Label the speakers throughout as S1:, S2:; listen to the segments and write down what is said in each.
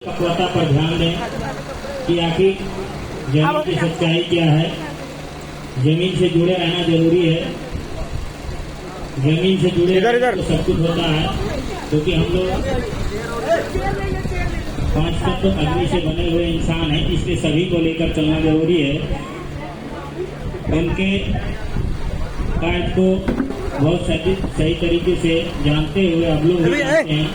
S1: पक्वता पर ध्यान दें कि आखिर जमीन की सच्चाई क्या है। जमीन से जुड़े रहना जरूरी है। जमीन से जुड़े तो सब कुछ होता है, क्योंकि हम लोग 5 तत्व अग्नि से बने हुए इंसान हैं, इसलिए सभी को लेकर चलना जरूरी है। उनके कार्य को बहुत सही तरीके से जानते हुए हम लोग भी जानते हैं,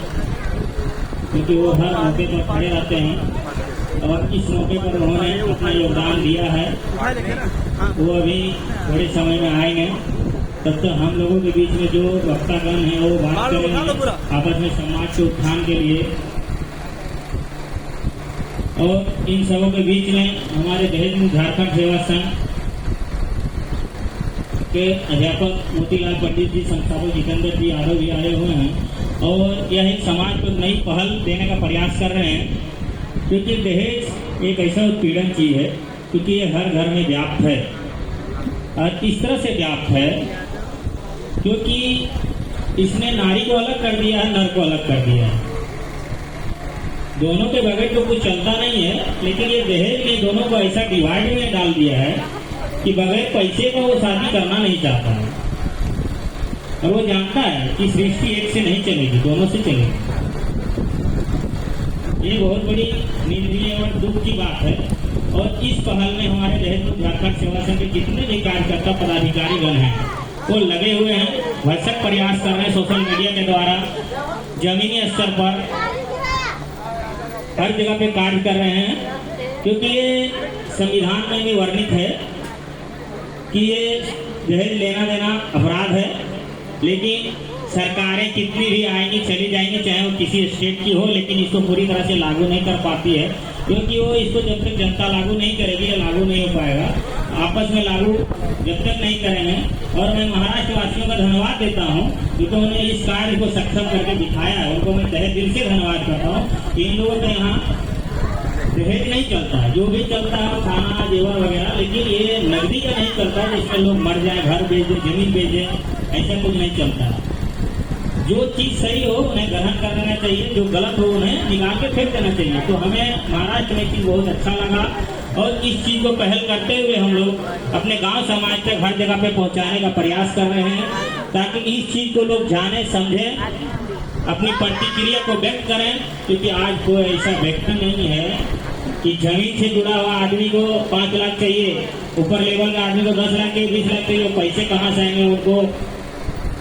S1: क्योंकि वो हर मौके पर खड़े रहते हैं और इस मौके पर उन्होंने अपना योगदान दिया है। वो अभी थोड़े समय में आएंगे, तब तक हम लोगों के बीच में जो वक्तागण है वो बात करेंगे आपस में समाज के उत्थान के लिए। और इन सबों के बीच में हमारे दहेज में झारखंड सेवा संघ के अध्यापक मोतीलाल पंडित जी, संस्थापक जितेंद्र जी यादव भी आए हुए हैं और यह एक समाज को नई पहल देने का प्रयास कर रहे हैं, क्योंकि दहेज एक ऐसा उत्पीड़न चीज है, क्योंकि ये हर घर में व्याप्त है। और इस तरह से व्याप्त है क्योंकि इसने नारी को अलग कर दिया है, नर को अलग कर दिया है। दोनों के बगैर तो कुछ चलता नहीं है, लेकिन ये दहेज ने दोनों को ऐसा डिवाइड में डाल दिया है कि बगैर पैसे का वो शादी करना नहीं चाहता है। और वो जानता है कि सृष्टि एक से नहीं चलेगी, दोनों से चलेगी। ये बहुत बड़ी निंदनीय और दुख की बात है। और इस पहल में हमारे दहेज झारखंड सेवा संघ के जितने भी कार्यकर्ता पदाधिकारी गण हैं वो लगे हुए हैं, भरसक प्रयास कर रहे हैं सोशल मीडिया के द्वारा, जमीनी स्तर पर हर जगह पे कार्य कर रहे हैं, क्योंकि ये संविधान में भी वर्णित है कि ये दहेज लेना देना अपराध है। लेकिन सरकारें कितनी भी आएंगी चली जाएंगी, चाहे वो किसी स्टेट की हो, लेकिन इसको पूरी तरह से लागू नहीं कर पाती है, क्योंकि वो इसको जब तक जनता लागू नहीं करेगी ये लागू नहीं हो पाएगा। आपस में लागू जब तक नहीं करेंगे। और मैं महाराष्ट्र वासियों का धन्यवाद देता हूँ, क्योंकि उन्होंने इस कार्य को सक्षम करके दिखाया है। उनको मैं तहे दिल से धन्यवाद करता हूँ। इन लोगों के यहाँ दहेज नहीं चलता है, जो भी चलता है खाना जेवर वगैरह, लेकिन ये नकदी का नहीं चलता है जिसमें लोग मर जाए, घर बेच दे, जमीन बेच दे, ऐसा कुछ नहीं चलता है। जो चीज सही हो उन्हें ग्रहण कर लेना चाहिए, जो गलत हो उन्हें निकाल के फेंक देना चाहिए। तो हमें महाराष्ट्र में चीज बहुत अच्छा लगा और इस चीज को पहल करते हुए हम लोग अपने गांव समाज तक हर जगह पे पहुंचाने का प्रयास कर रहे हैं, ताकि इस चीज को लोग जाने समझे, अपनी प्रतिक्रिया को व्यक्त करें। क्योंकि आज कोई ऐसा व्यक्ति नहीं है कि जमीन से जुड़ा हुआ आदमी को 5 लाख चाहिए, ऊपर लेवल का आदमी को 10 लाख के 20 लाख चाहिए, पैसे कहाँ से आएंगे उनको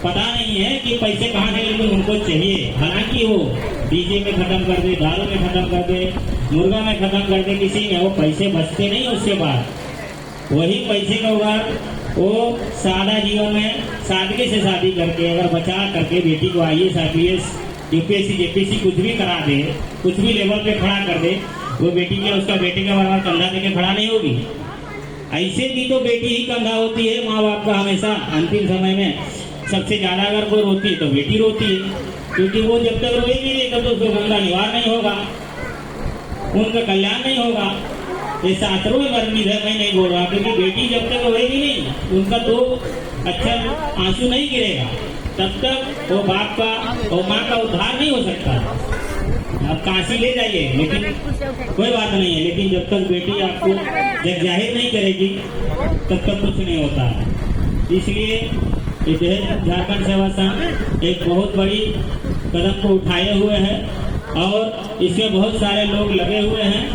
S1: पता नहीं है कि पैसे कहाँ से, लेकिन उनको चाहिए। हालांकि वो डीजे में खत्म कर दे, दारू में खत्म कर दे, मुर्गा में खत्म कर दे, किसी में वो पैसे बचते नहीं। उसके बाद वही पैसे का उगार वो सादा जीवन में सादगी से शादी करके अगर बचा करके बेटी को IAS IPS UPSC JPSC कुछ भी करा दे, कुछ भी लेवल पे खड़ा कर दे, वो बेटी क्या उसका बेटे का बराबर कंधा देके खड़ा नहीं होगी। ऐसे भी तो बेटी ही कंधा होती है माँ बाप का हमेशा। अंतिम समय में सबसे ज्यादा अगर कोई रोती है तो बेटी रोती है, क्योंकि वो जब तक रोएगी नहीं तब तो उसका गंगा निवार नहीं होगा, उनका कल्याण नहीं होगा। ये शास्त्रों में वर्णित है, मैं नहीं बोल रहा, क्योंकि बेटी जब तक रोएगी नहीं, उनका 2 अक्षर आंसू नहीं गिरेगा, तब तक वो बाप का और माँ का उद्धार नहीं हो सकता। आप काशी ले जाइए, लेकिन कोई बात नहीं है, लेकिन जब तक बेटी आपको जग जाहिर नहीं करेगी तब तक कुछ नहीं होता है। इसलिए झारखंड सेवा संघ एक बहुत बड़ी कदम को उठाए हुए है और इसमें बहुत सारे लोग लगे हुए हैं,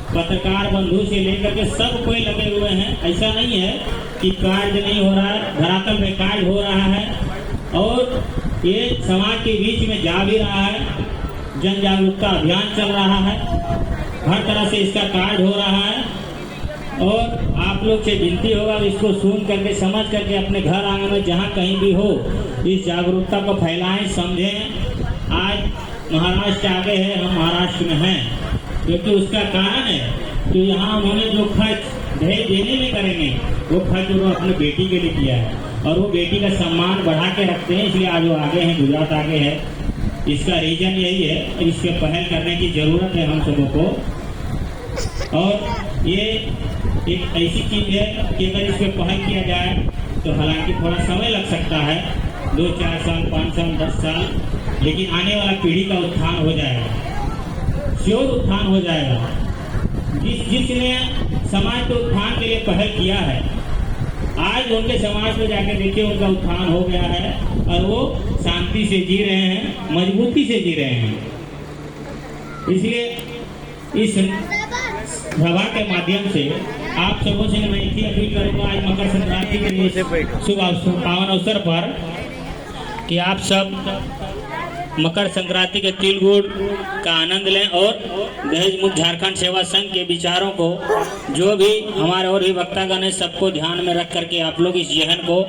S1: पत्रकार बंधु से लेकर के सब कोई लगे हुए हैं। ऐसा नहीं है कि कार्य नहीं हो रहा है, धरातल में कार्य हो रहा है और ये समाज के बीच में जा भी रहा है। जन जागरूकता अभियान चल रहा है, हर तरह से इसका कार्य हो रहा है। और आप लोग से विनती होगा इसको सुन करके समझ करके अपने घर आंगन में जहाँ कहीं भी हो इस जागरूकता को फैलाएं, समझें। आज महाराष्ट्र आगे है, हम महाराष्ट्र में हैं, क्योंकि उसका कारण है कि यहाँ उन्होंने जो खर्च दहेज देने में करेंगे वो खर्च उन्होंने अपने बेटी के लिए किया है और वो बेटी का सम्मान बढ़ा के रखते हैं, इसलिए आज वो आगे हैं, गुजरात आगे है। इसका रीजन यही है, इस पे पहल करने की जरूरत है हम सबों को। और ये एक ऐसी चीज है कि अगर इस पे पहल किया जाए तो हालांकि थोड़ा समय लग सकता है, 2-4 साल 5 साल 10 साल, लेकिन आने वाला पीढ़ी का उत्थान हो जाएगा। श्योर उत्थान हो जाएगा। जिसने समाज के उत्थान के लिए पहल किया है, आज उनके समाज में जाके देखिए उनका उत्थान हो गया है और वो शांति से जी रहे हैं, मजबूती से जी रहे हैं। इसलिए इस सभा के माध्यम से आप सबों से मैं एक ही अपील करूंगा, आज मकर संक्रांति के शुभ पावन अवसर पर कि आप सब मकर संक्रांति के तिल गुड़ का आनंद लें और दहेज मुक्त झारखंड सेवा संघ के विचारों को, जो भी हमारे और भी वक्तागण है, सबको ध्यान में रख करके आप लोग इस जहन को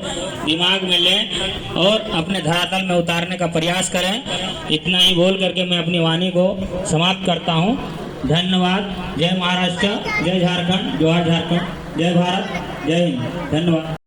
S1: दिमाग में लें और अपने धरातल में उतारने का प्रयास करें। इतना ही बोल करके मैं अपनी वाणी को समाप्त करता हूँ। धन्यवाद। जय महाराष्ट्र, जय झारखंड, जोहार झारखंड, जय भारत, जय हिंद। धन्यवाद।